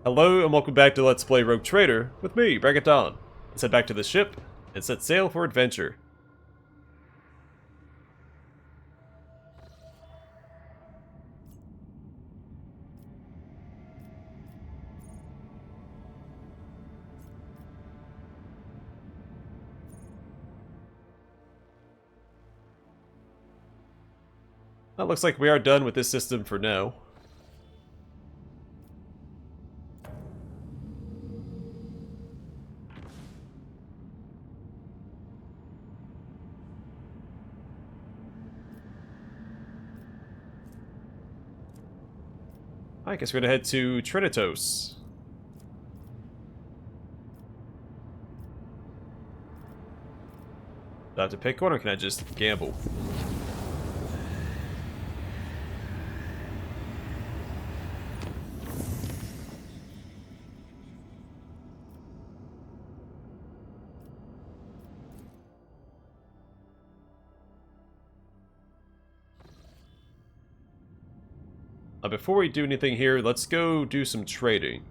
Hello and welcome back to Let's Play Rogue Trader with me, Bragaton. Let's head back to the ship and set sail for adventure. Well, looks like we are done with this system for now. I guess we're gonna head to Trinnitos. Do I have to pick one or can I just gamble? Before we do anything here, let's go do some trading.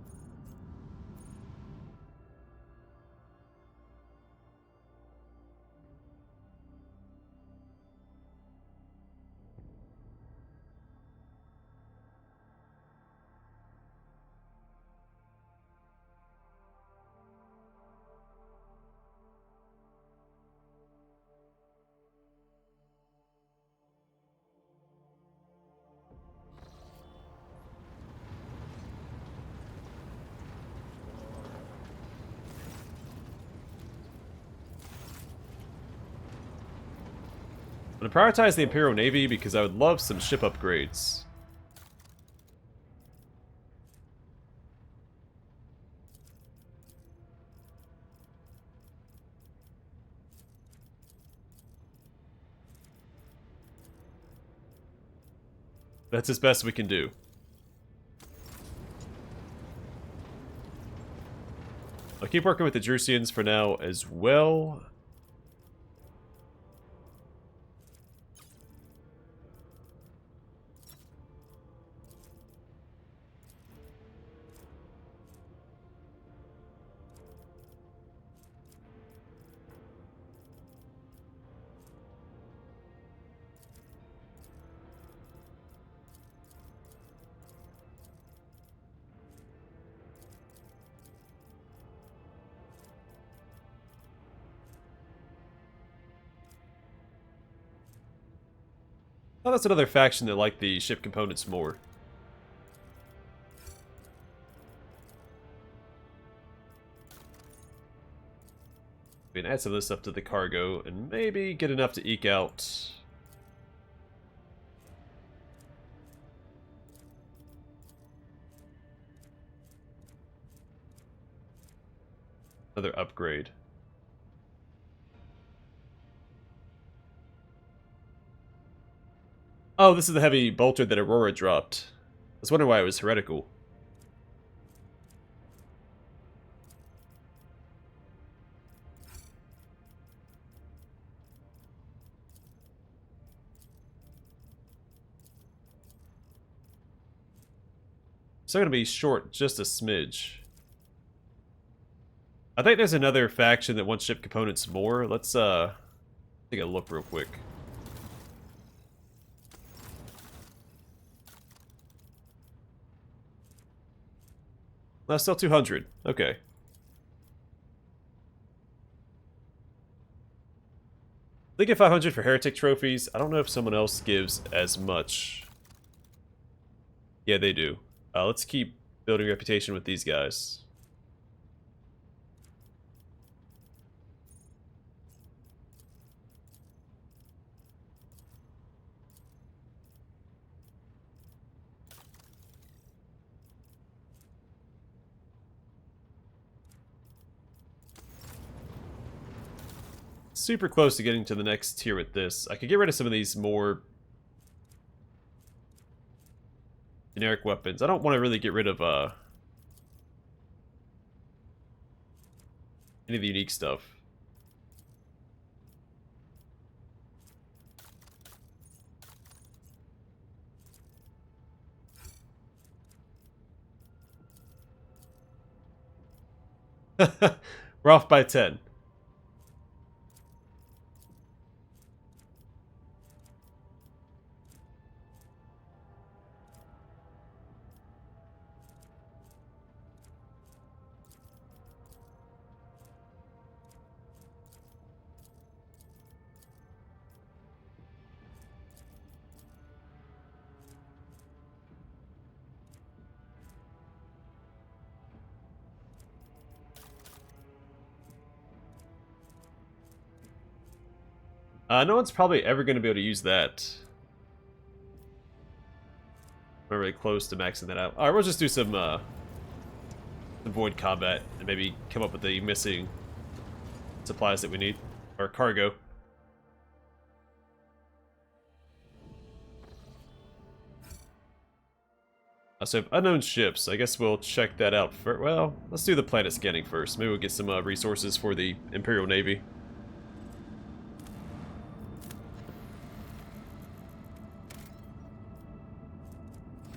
I'm gonna prioritize the Imperial Navy because I would love some ship upgrades. That's as best we can do. I'll keep working with the Drusians for now as well. Oh, that's another faction that like the ship components more. We can add some of this stuff to the cargo and maybe get enough to eke out another upgrade. Oh, this is the heavy bolter that Aurora dropped. I was wondering why it was heretical. So I'm gonna be short just a smidge. I think there's another faction that wants ship components more. Let's take a look real quick. That's still 200. Okay. They get 500 for heretic trophies. I don't know if someone else gives as much. Yeah, they do. Let's keep building reputation with these guys. Super close to getting to the next tier with this. I could get rid of some of these more generic weapons. I don't want to really get rid of any of the unique stuff. We're off by 10. No one's probably ever going to be able to use that. We're really close to maxing that out. Alright, we'll just do some void combat and maybe come up with the missing supplies that we need. Or cargo. So unknown ships. I guess we'll check that out first. Well, let's do the planet scanning first. Maybe we'll get some resources for the Imperial Navy.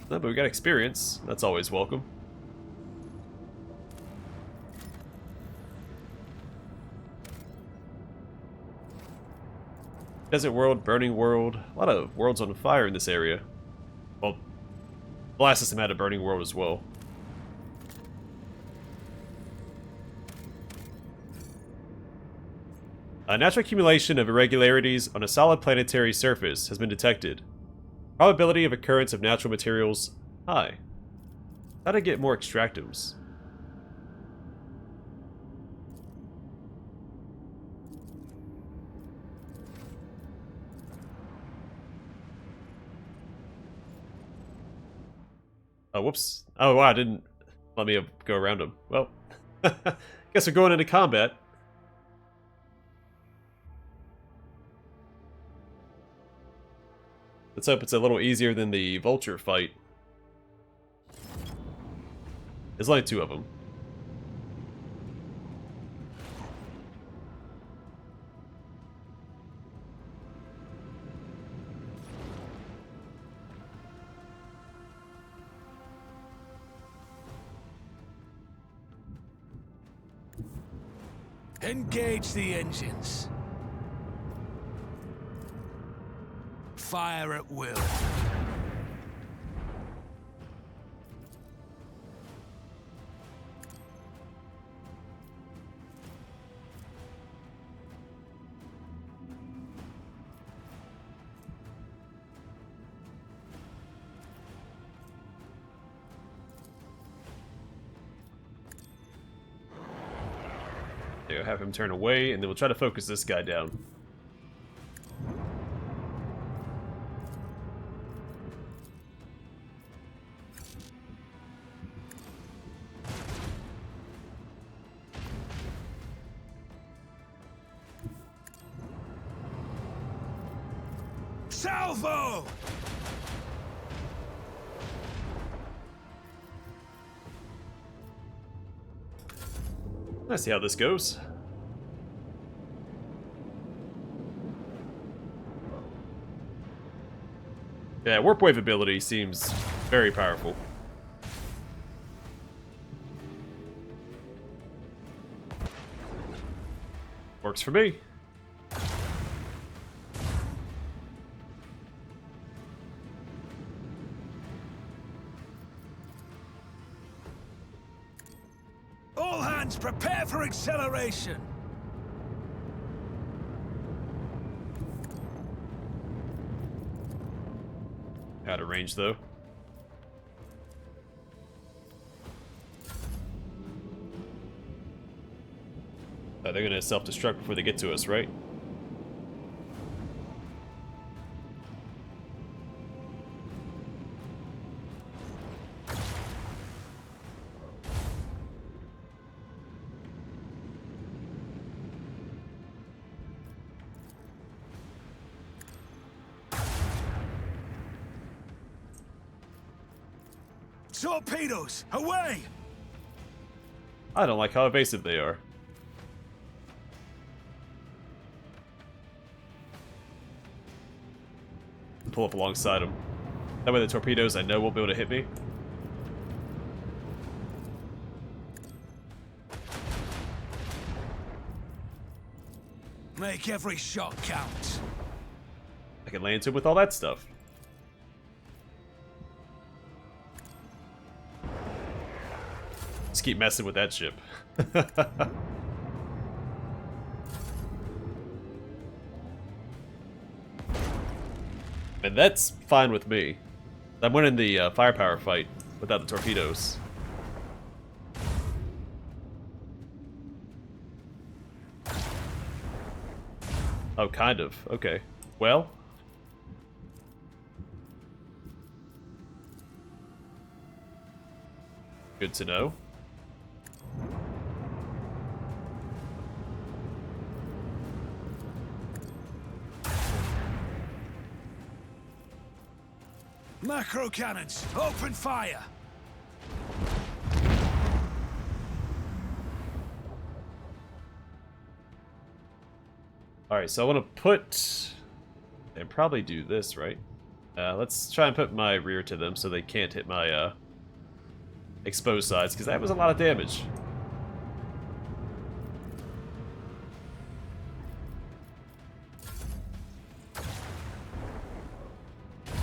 No, but we got experience. That's always welcome. Desert world, burning world. A lot of worlds on fire in this area. Well, the last system had a burning world as well. A natural accumulation of irregularities on a solid planetary surface has been detected. Probability of occurrence of natural materials high. How to get more extractives? Oh, whoops. Oh, wow, didn't let me go around him. Well, guess we're going into combat. Let's hope it's a little easier than the vulture fight. There's only 2 of them. Engage the engines. Fire at will. There, have him turn away, and then we'll try to focus this guy down. Salvo! Let's see how this goes. Yeah, warp wave ability seems very powerful. Works for me. All hands prepare for acceleration. Out of range, though. They're gonna self-destruct before they get to us, right? Torpedoes, away! I don't like how evasive they are. Pull up alongside them. That way the torpedoes I know won't be able to hit me. Make every shot count. I can lay into him with all that stuff. Just keep messing with that ship. And that's fine with me. I'm winning the firepower fight without the torpedoes. Oh, kind of. Okay. Well. Good to know. Macro cannons, open fire! Alright, so I want to put... and probably do this, right? Let's try and put my rear to them so they can't hit my exposed sides, because that was a lot of damage.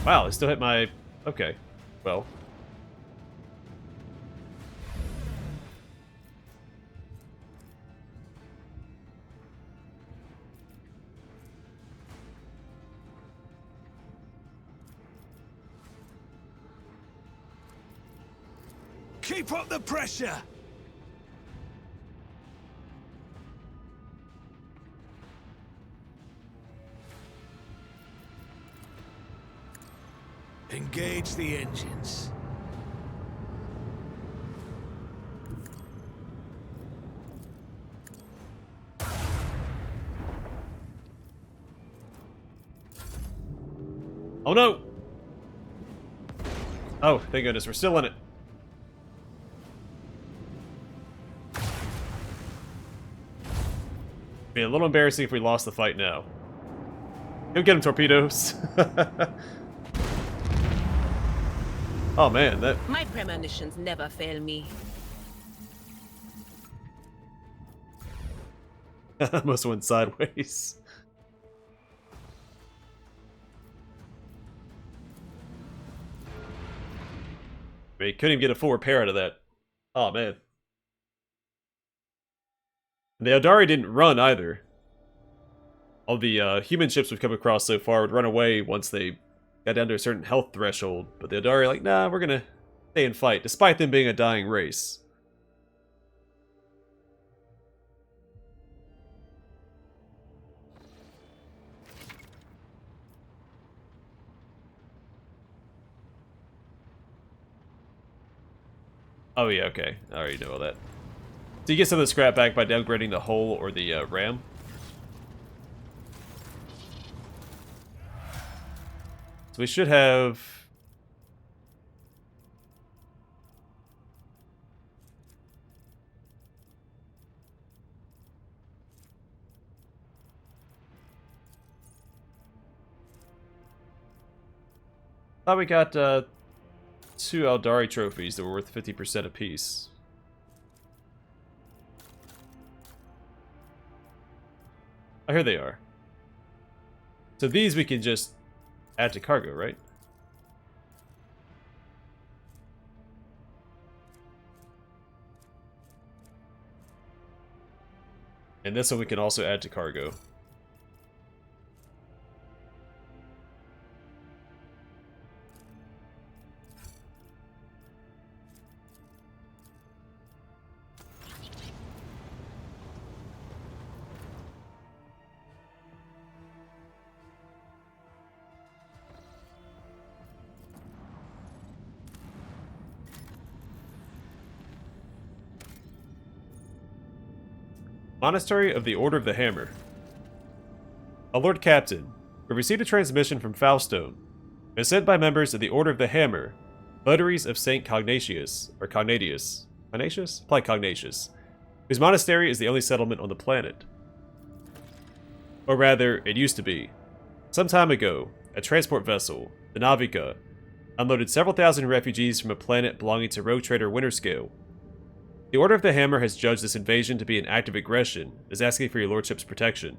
Wow, they still hit my... okay, well. Keep up the pressure! Engage the engines. Oh no! Oh, thank goodness, we're still in it. Be a little embarrassing if we lost the fight now. Go get him, torpedoes. Oh man, that... My premonitions never fail me. almost went sideways. He couldn't even get a full repair out of that. Oh man. The Eldari didn't run either. All the human ships we've come across so far would run away once they got down to a certain health threshold, but the Eldari are like, nah, we're gonna stay and fight, despite them being a dying race. Oh yeah, okay. I already know all that. So you get some of the scrap back by downgrading the hull or the ram. So we should have... thought we got 2 Eldari trophies that were worth 50% apiece. Oh, here they are. So these we can just add to cargo, right? And this one we can also add to cargo. Monastery of the Order of the Hammer. A Lord Captain, we received a transmission from Foulstone. It is sent by members of the Order of the Hammer, votaries of Saint Cognatius, or Cognatius. Cognatius? Apply Cognatius. Whose monastery is the only settlement on the planet. Or rather, it used to be. Some time ago, a transport vessel, the Navica, unloaded several thousand refugees from a planet belonging to rogue trader Winterscale. The Order of the Hammer has judged this invasion to be an act of aggression and is asking for your lordship's protection.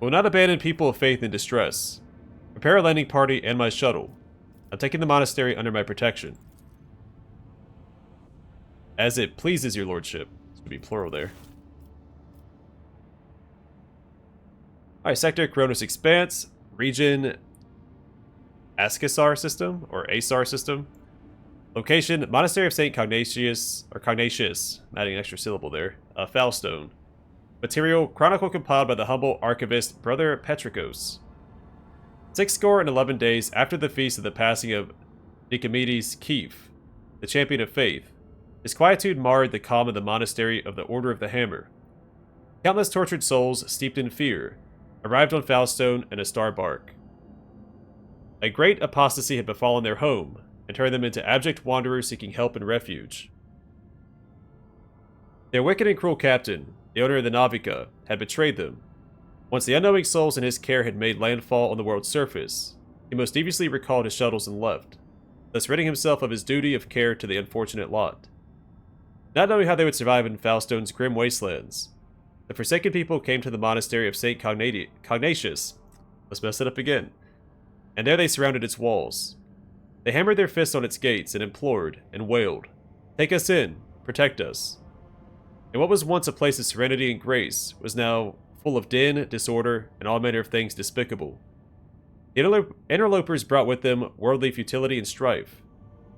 Will not abandon people of faith in distress. Prepare a landing party and my shuttle. I'm taking the monastery under my protection. As it pleases your lordship. This would be plural there. Alright, Sector Cronus Expanse. Region Ascasar system, or ASAR system. Location, Monastery of St. Cognatius, or Cognatius, I'm adding an extra syllable there. Foulstone. Material, chronicle compiled by the humble archivist Brother Petricos. 11 days after the feast of the passing of Nicomedes Keefe, the champion of faith, his quietude marred the calm of the monastery of the Order of the Hammer. Countless tortured souls, steeped in fear, arrived on Foulstone in a star bark. A great apostasy had befallen their home, and turned them into abject wanderers seeking help and refuge. Their wicked and cruel captain, the owner of the Navica, had betrayed them. Once the unknowing souls in his care had made landfall on the world's surface, he most deviously recalled his shuttles and left, thus ridding himself of his duty of care to the unfortunate lot. Not knowing how they would survive in Foulstone's grim wastelands, the forsaken people came to the monastery of St. Cognatius. Let's mess it up again. And there they surrounded its walls. They hammered their fists on its gates and implored and wailed, "Take us in, protect us." And what was once a place of serenity and grace was now full of din, disorder, and all manner of things despicable. The interlopers brought with them worldly futility and strife,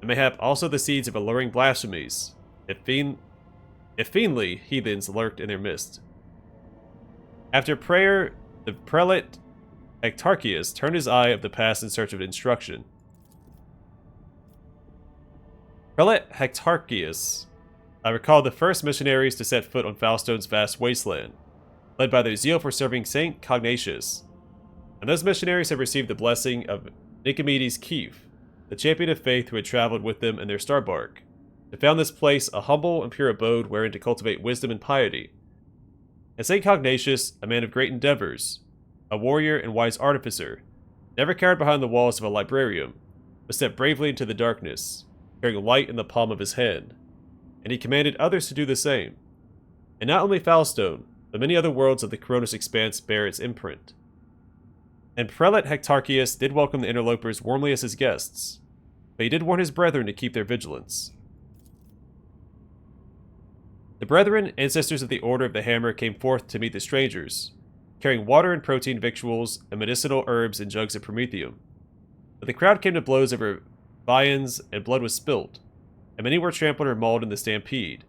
and mayhap also the seeds of alluring blasphemies, if fiendly heathens lurked in their midst. After prayer, the prelate Hectarchius turned his eye of the past in search of instruction. Prelate Hectarchius, I recall the first missionaries to set foot on Foulstone's vast wasteland, led by their zeal for serving St. Cognatius. And those missionaries had received the blessing of Nicomedes Keefe, the champion of faith who had traveled with them in their star bark, to found this place a humble and pure abode wherein to cultivate wisdom and piety. And St. Cognatius, a man of great endeavors, a warrior and wise artificer, never cowered behind the walls of a librarium, but stepped bravely into the darkness, carrying light in the palm of his hand, and he commanded others to do the same. And not only Foulstone, but many other worlds of the Cronus Expanse bear its imprint. And Prelate Hectarchius did welcome the interlopers warmly as his guests, but he did warn his brethren to keep their vigilance. The brethren, ancestors of the Order of the Hammer, came forth to meet the strangers, carrying water and protein victuals and medicinal herbs and jugs of promethium. But the crowd came to blows over viands, and blood was spilt, and many were trampled or mauled in the stampede,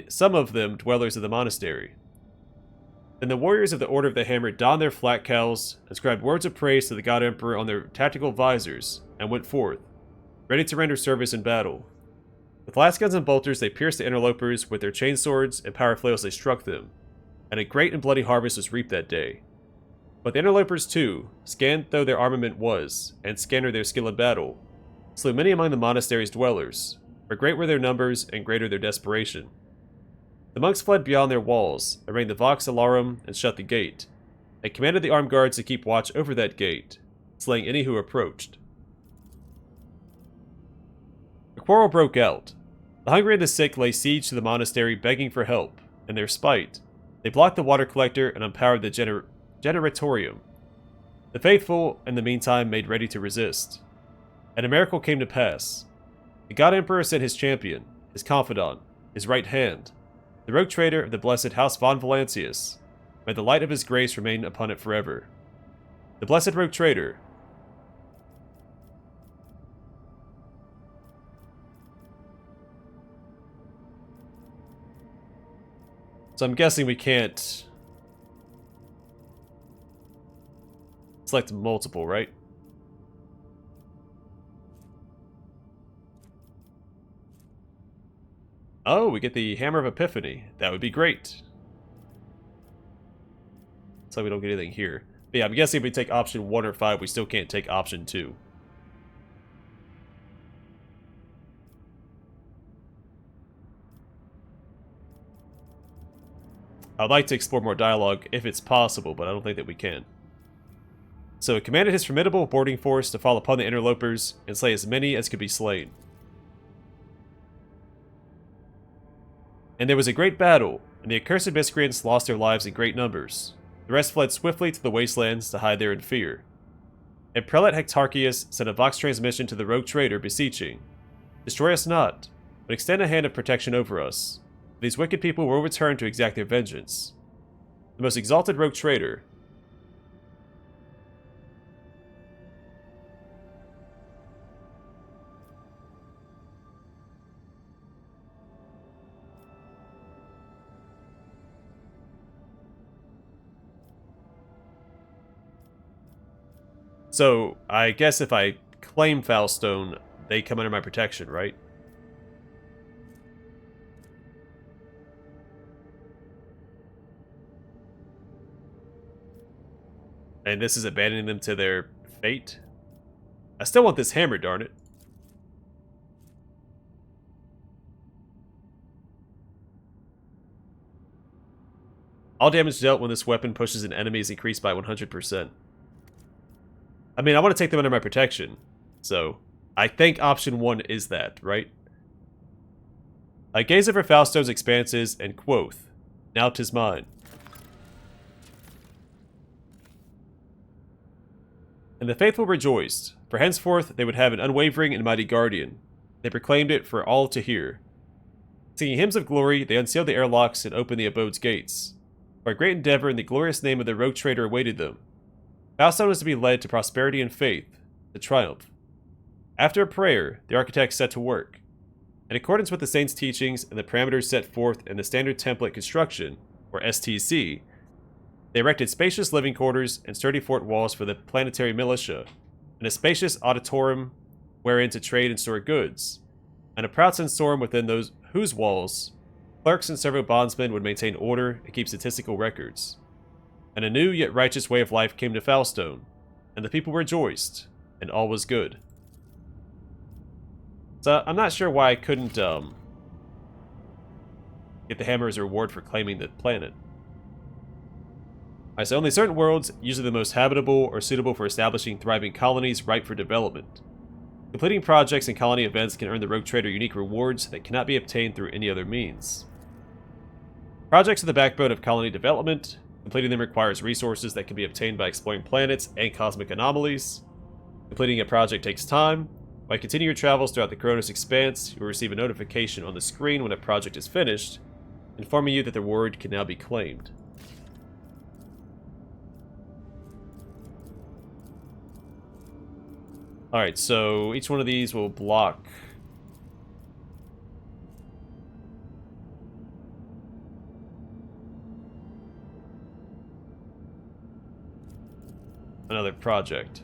some of them dwellers of the monastery. Then the warriors of the Order of the Hammer donned their flat cowls, inscribed words of praise to the God Emperor on their tactical visors, and went forth, ready to render service in battle. With lasguns and bolters they pierced the interlopers, with their chainswords and power flails they struck them, and a great and bloody harvest was reaped that day. But the interlopers too, scant though their armament was, and scanner their skill in battle, slew many among the monastery's dwellers, for great were their numbers and greater their desperation. The monks fled beyond their walls, and rang the Vox Alarum and shut the gate, and commanded the armed guards to keep watch over that gate, slaying any who approached. A quarrel broke out. The hungry and the sick lay siege to the monastery, begging for help. In their spite, they blocked the water collector and unpowered the generatorium. The faithful, in the meantime, made ready to resist. And a miracle came to pass. The God Emperor sent his champion, his confidant, his right hand, the rogue traitor of the blessed House von Valancius. May the light of his grace remain upon it forever. The blessed rogue traitor. So I'm guessing we can't select multiple, right? Oh, we get the Hammer of Epiphany. That would be great. So we don't get anything here. But yeah, I'm guessing if we take option 1 or 5, we still can't take option 2. I'd like to explore more dialogue if it's possible, but I don't think that we can. So it commanded his formidable boarding force to fall upon the interlopers and slay as many as could be slain. And there was a great battle, and the accursed miscreants lost their lives in great numbers. The rest fled swiftly to the wastelands to hide there in fear. And Prelate Hectarchius sent a vox transmission to the rogue trader, beseeching, "Destroy us not, but extend a hand of protection over us. These wicked people will return to exact their vengeance." The most exalted rogue trader. So, I guess if I claim Foulstone, they come under my protection, right? And this is abandoning them to their fate? I still want this hammer, darn it. All damage dealt when this weapon pushes an enemy is increased by 100%. I mean, I want to take them under my protection. So, I think option 1 is that, right? I gaze over Foulstone's expanses and quoth, "Now 'tis mine." And the faithful rejoiced, for henceforth they would have an unwavering and mighty guardian. They proclaimed it for all to hear. Singing hymns of glory, they unsealed the airlocks and opened the abode's gates. For a great endeavor in the glorious name of the rogue trader awaited them. Foulstone was to be led to prosperity and faith, to triumph. After a prayer, the architects set to work. In accordance with the saints' teachings and the parameters set forth in the Standard Template Construction, or STC, they erected spacious living quarters and sturdy fort walls for the planetary militia, and a spacious auditorium wherein to trade and store goods, and a proud sensorium within those whose walls clerks and several bondsmen would maintain order and keep statistical records. And a new yet righteous way of life came to Foulstone, and the people rejoiced, and all was good. So I'm not sure why I couldn't get the hammer as a reward for claiming the planet. Alright, so only certain worlds, usually the most habitable or suitable for establishing thriving colonies ripe for development. Completing projects and colony events can earn the rogue trader unique rewards that cannot be obtained through any other means. Projects are the backbone of colony development. Completing them requires resources that can be obtained by exploring planets and cosmic anomalies. Completing a project takes time. By continuing your travels throughout the Kronos Expanse, you will receive a notification on the screen when a project is finished, informing you that the reward can now be claimed. Alright, so each one of these will block another project.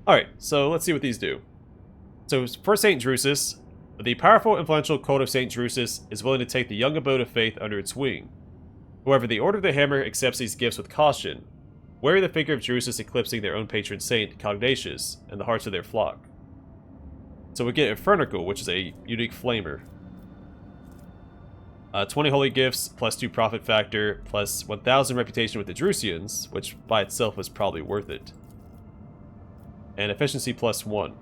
Alright, so let's see what these do. So for St. Drusus, the powerful, influential cult of St. Drusus is willing to take the young abode of faith under its wing. However, the Order of the Hammer accepts these gifts with caution, wary of the figure of Drusus eclipsing their own patron saint, Cognatius, in the hearts of their flock. So we get Infernical, which is a unique flamer. 20 holy gifts, plus 2 profit factor, plus 1000 reputation with the Drusians, which by itself was probably worth it. And efficiency plus 1.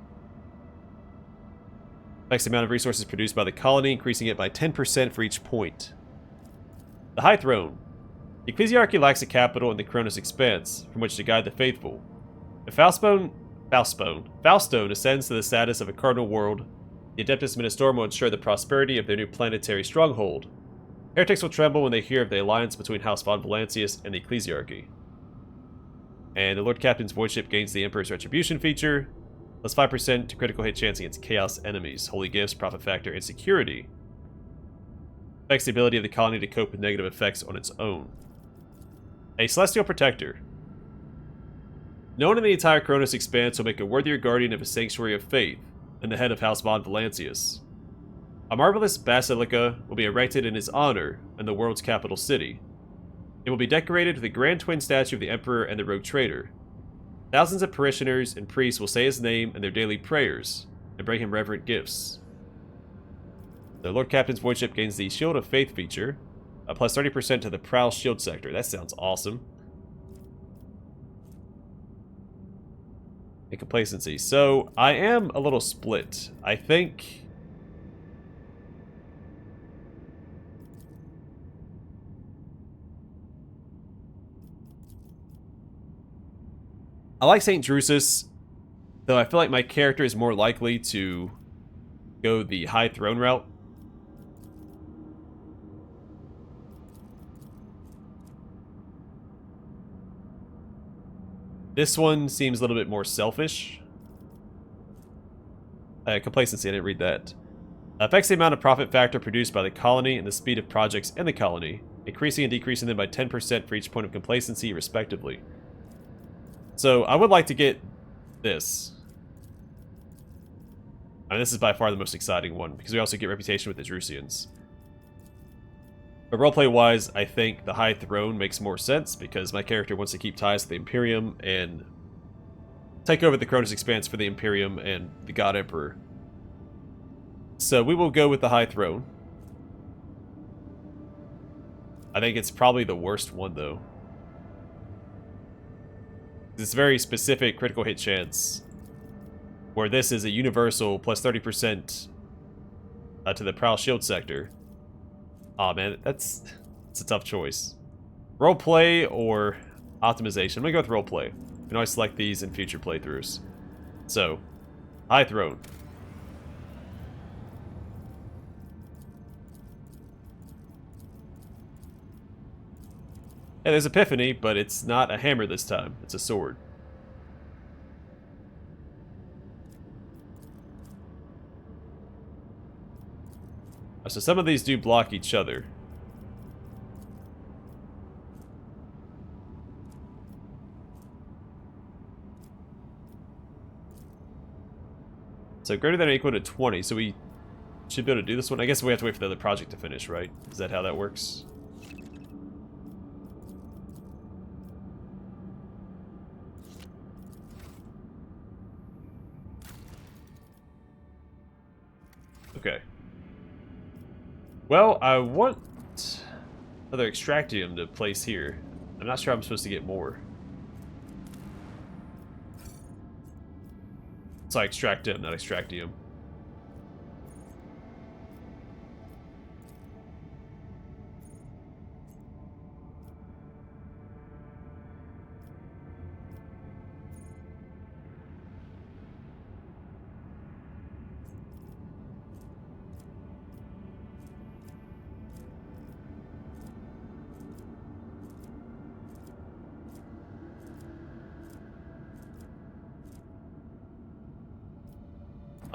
Affects the amount of resources produced by the colony, increasing it by 10% for each point. The High Throne. The Ecclesiarchy lacks a capital in the Kronos Expanse, from which to guide the faithful. If Foulstone ascends to the status of a cardinal world, the Adeptus Ministorum will ensure the prosperity of their new planetary stronghold. Heretics will tremble when they hear of the alliance between House von Valancius and the Ecclesiarchy. And the Lord Captain's Voidship gains the Emperor's Retribution feature, plus 5% to critical hit chance against Chaos enemies, Holy Gifts, Profit Factor, and Security. Affects the ability of the colony to cope with negative effects on its own. A Celestial Protector. No one in the entire Kronos Expanse will make a worthier guardian of a Sanctuary of Faith than the head of House von Valancius. A marvelous basilica will be erected in his honor in the world's capital city. It will be decorated with a grand twin statue of the Emperor and the Rogue Trader. Thousands of parishioners and priests will say his name in their daily prayers and bring him reverent gifts. The Lord Captain's Voidship gains the Shield of Faith feature, plus 30% to the Prowl Shield sector. That sounds awesome. And complacency. So, I am a little split. I think I like St. Drusus, though I feel like my character is more likely to go the High Throne route. This one seems a little bit more selfish. Complacency, I didn't read that. Affects the amount of profit factor produced by the colony and the speed of projects in the colony, increasing and decreasing them by 10% for each point of complacency, respectively. So, I would like to get this. I mean, this is by far the most exciting one, because we also get reputation with the Drusians. But roleplay-wise, I think the High Throne makes more sense, because my character wants to keep ties to the Imperium and take over the Cronus Expanse for the Imperium and the God Emperor. So we will go with the High Throne. I think it's probably the worst one, though. It's very specific critical hit chance, where this is a universal plus 30% to the Prowl Shield sector. Aw, man, that's a tough choice. Roleplay or optimization? I'm gonna go with roleplay. You can always select these in future playthroughs. So, High Throne. Yeah, there's Epiphany, but it's not a hammer this time. It's a sword. So some of these do block each other. So greater than or equal to 20, so we should be able to do this one. I guess we have to wait for the other project to finish, right? Is that how that works? Okay. Well, I want another Extractium to place here. I'm not sure I'm supposed to get more. Sorry, Extractium, not Extractium.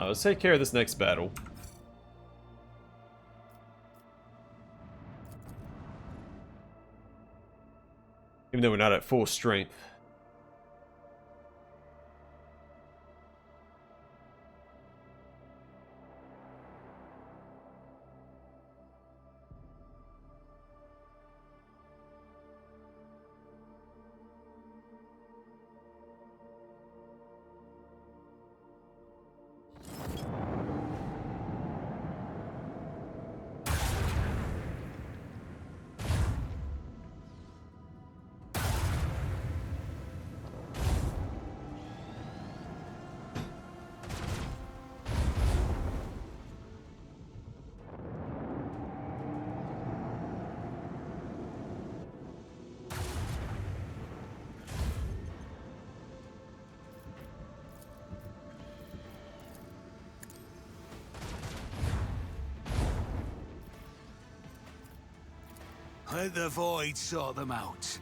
Let's take care of this next battle. Even though we're not at full strength. Let the void sort them out.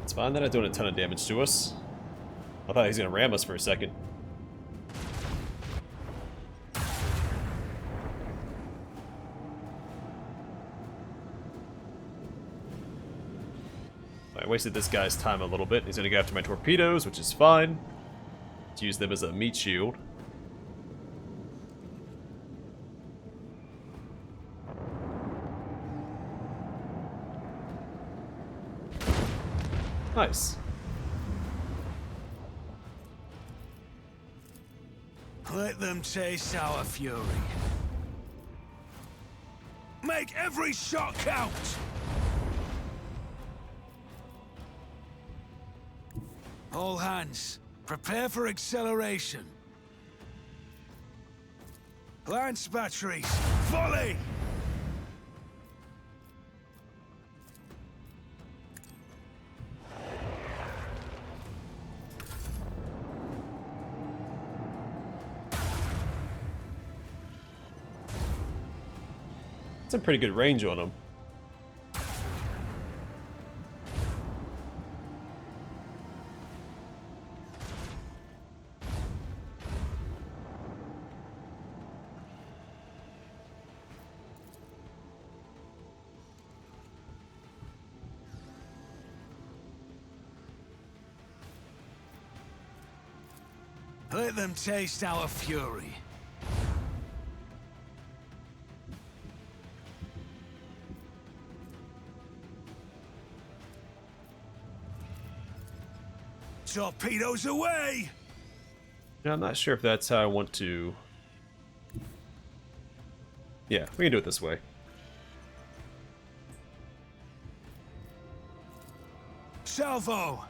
It's fine, they're not doing a ton of damage to us. I thought he was gonna ram us for a second. I wasted this guy's time a little bit. He's gonna go after my torpedoes, which is fine. Let's use them as a meat shield. Nice. Let them taste our fury. Make every shot count! All hands, prepare for acceleration. Lance batteries, volley! Some pretty good range on them. Let them taste our fury. Torpedoes away! Now, I'm not sure if that's how I want to... Yeah, we can do it this way. Salvo!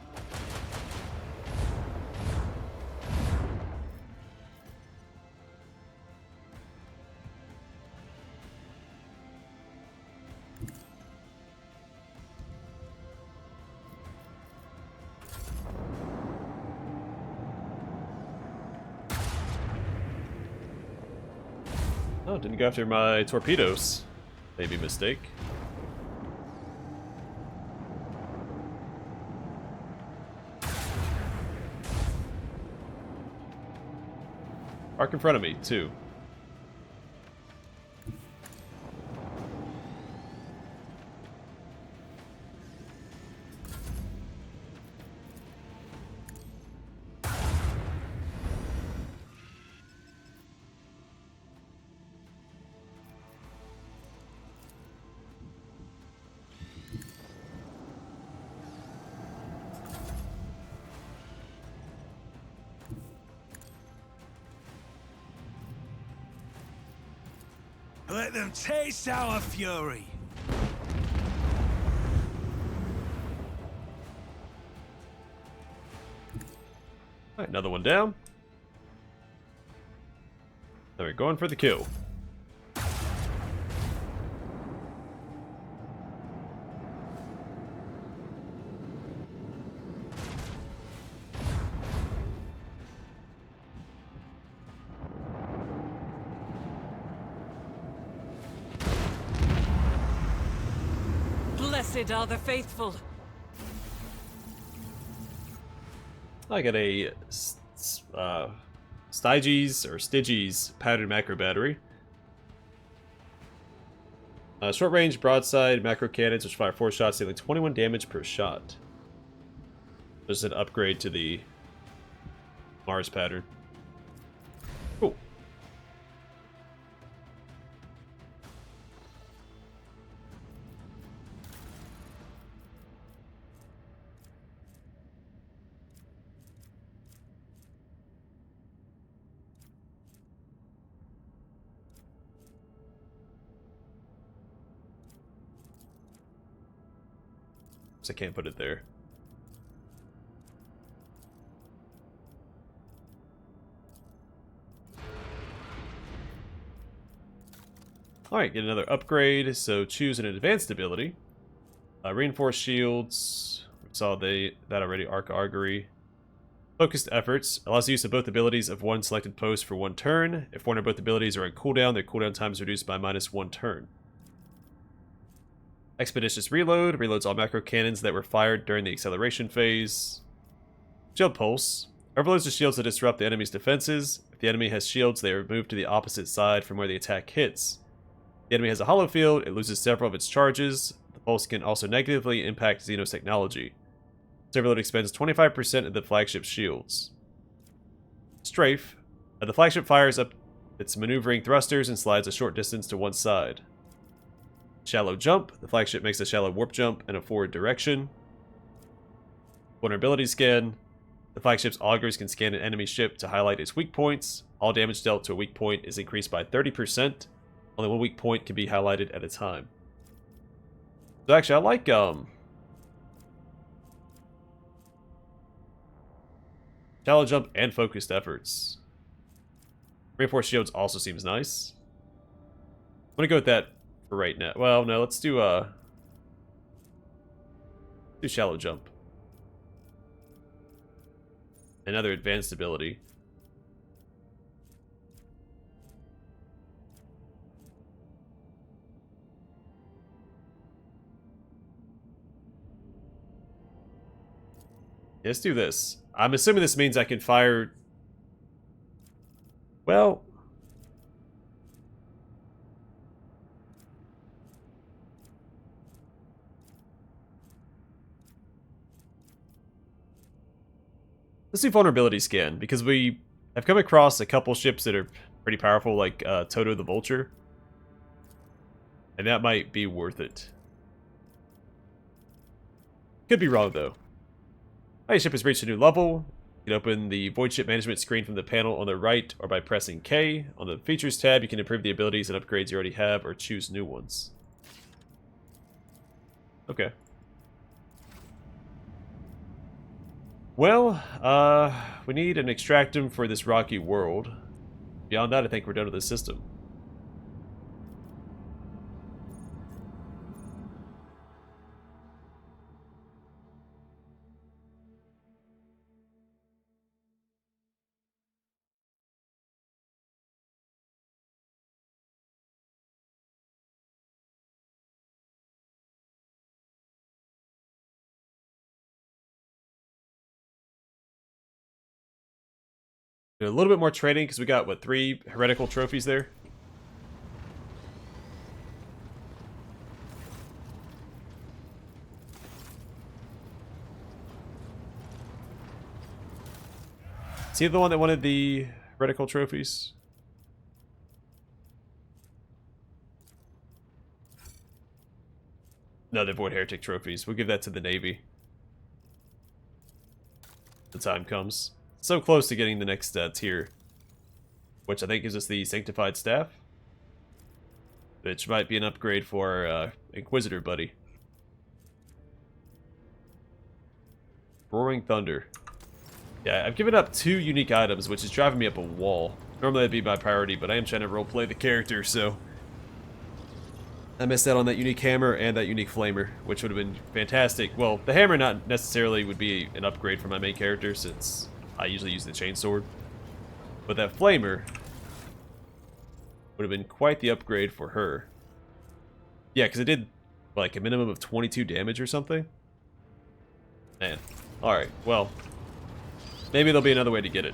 Oh, didn't go after my torpedoes. Maybe mistake. Arc in front of me, too. Let them taste our fury. Alright, another one down. Now we're going for the kill. Blessed are the faithful. I got a Styges pattern macro battery. Short range broadside macro cannons which fire 4 shots, dealing 21 damage per shot. Just an upgrade to the Mars pattern. Cool. I can't put it there. Alright, get another upgrade. So choose an advanced ability. Reinforced shields. We saw that already. Arc augury. Focused efforts. Allows the use of both abilities of one selected post for 1 turn. If one or both abilities are on cooldown, their cooldown time is reduced by -1 turn. Expeditious reload. Reloads all macro cannons that were fired during the acceleration phase. Shield pulse. Overloads the shields to disrupt the enemy's defenses. If the enemy has shields, they are moved to the opposite side from where the attack hits. If the enemy has a hollow field, it loses several of its charges. The pulse can also negatively impact Xenos technology. Overload expends 25% of the flagship's shields. Strafe. The flagship fires up its maneuvering thrusters and slides a short distance to one side. Shallow jump. The flagship makes a shallow warp jump in a forward direction. Vulnerability scan. The flagship's augurs can scan an enemy ship to highlight its weak points. All damage dealt to a weak point is increased by 30%. Only one weak point can be highlighted at a time. So actually, I like shallow jump and focused efforts. Reinforced shields also seems nice. I'm gonna go with that for right now. Well, no, let's do shallow jump. Another advanced ability. Yeah, let's do this. I'm assuming this means I can fire... Well... Let's do vulnerability scan, because we have come across a couple ships that are pretty powerful, like Toto the Vulture. And that might be worth it. Could be wrong, though. Your ship has reached a new level. You can open the Void Ship Management screen from the panel on the right or by pressing K. On the Features tab, you can improve the abilities and upgrades you already have or choose new ones. Okay. Well, we need an extractum for this rocky world. Beyond that, I think we're done with the system. A little bit more trading because we got, what, 3 heretical trophies there? Is he the one that wanted the heretical trophies? No, they're Void Heretic trophies. We'll give that to the Navy. The time comes. So close to getting the next tier, which I think gives us the Sanctified Staff, which might be an upgrade for our Inquisitor buddy. Roaring Thunder. Yeah, I've given up 2 unique items, which is driving me up a wall. Normally that'd be my priority, but I am trying to roleplay the character, so I missed out on that unique hammer and that unique flamer, which would have been fantastic. Well, the hammer not necessarily would be an upgrade for my main character, since I usually use the chainsword. But that flamer would have been quite the upgrade for her. Yeah, because it did, like, a minimum of 22 damage or something. Man. Alright, well. Maybe there'll be another way to get it.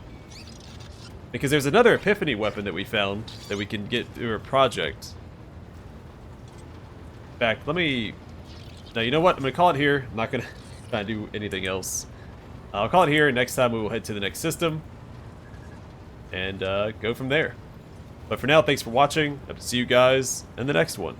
Because there's another Epiphany weapon that we found that we can get through a project. In fact, let me... Now, you know what? I'm going to call it here. I'm not going to try to do anything else. I'll call it here, and next time we will head to the next system and go from there. But for now, thanks for watching. Hope to see you guys in the next one.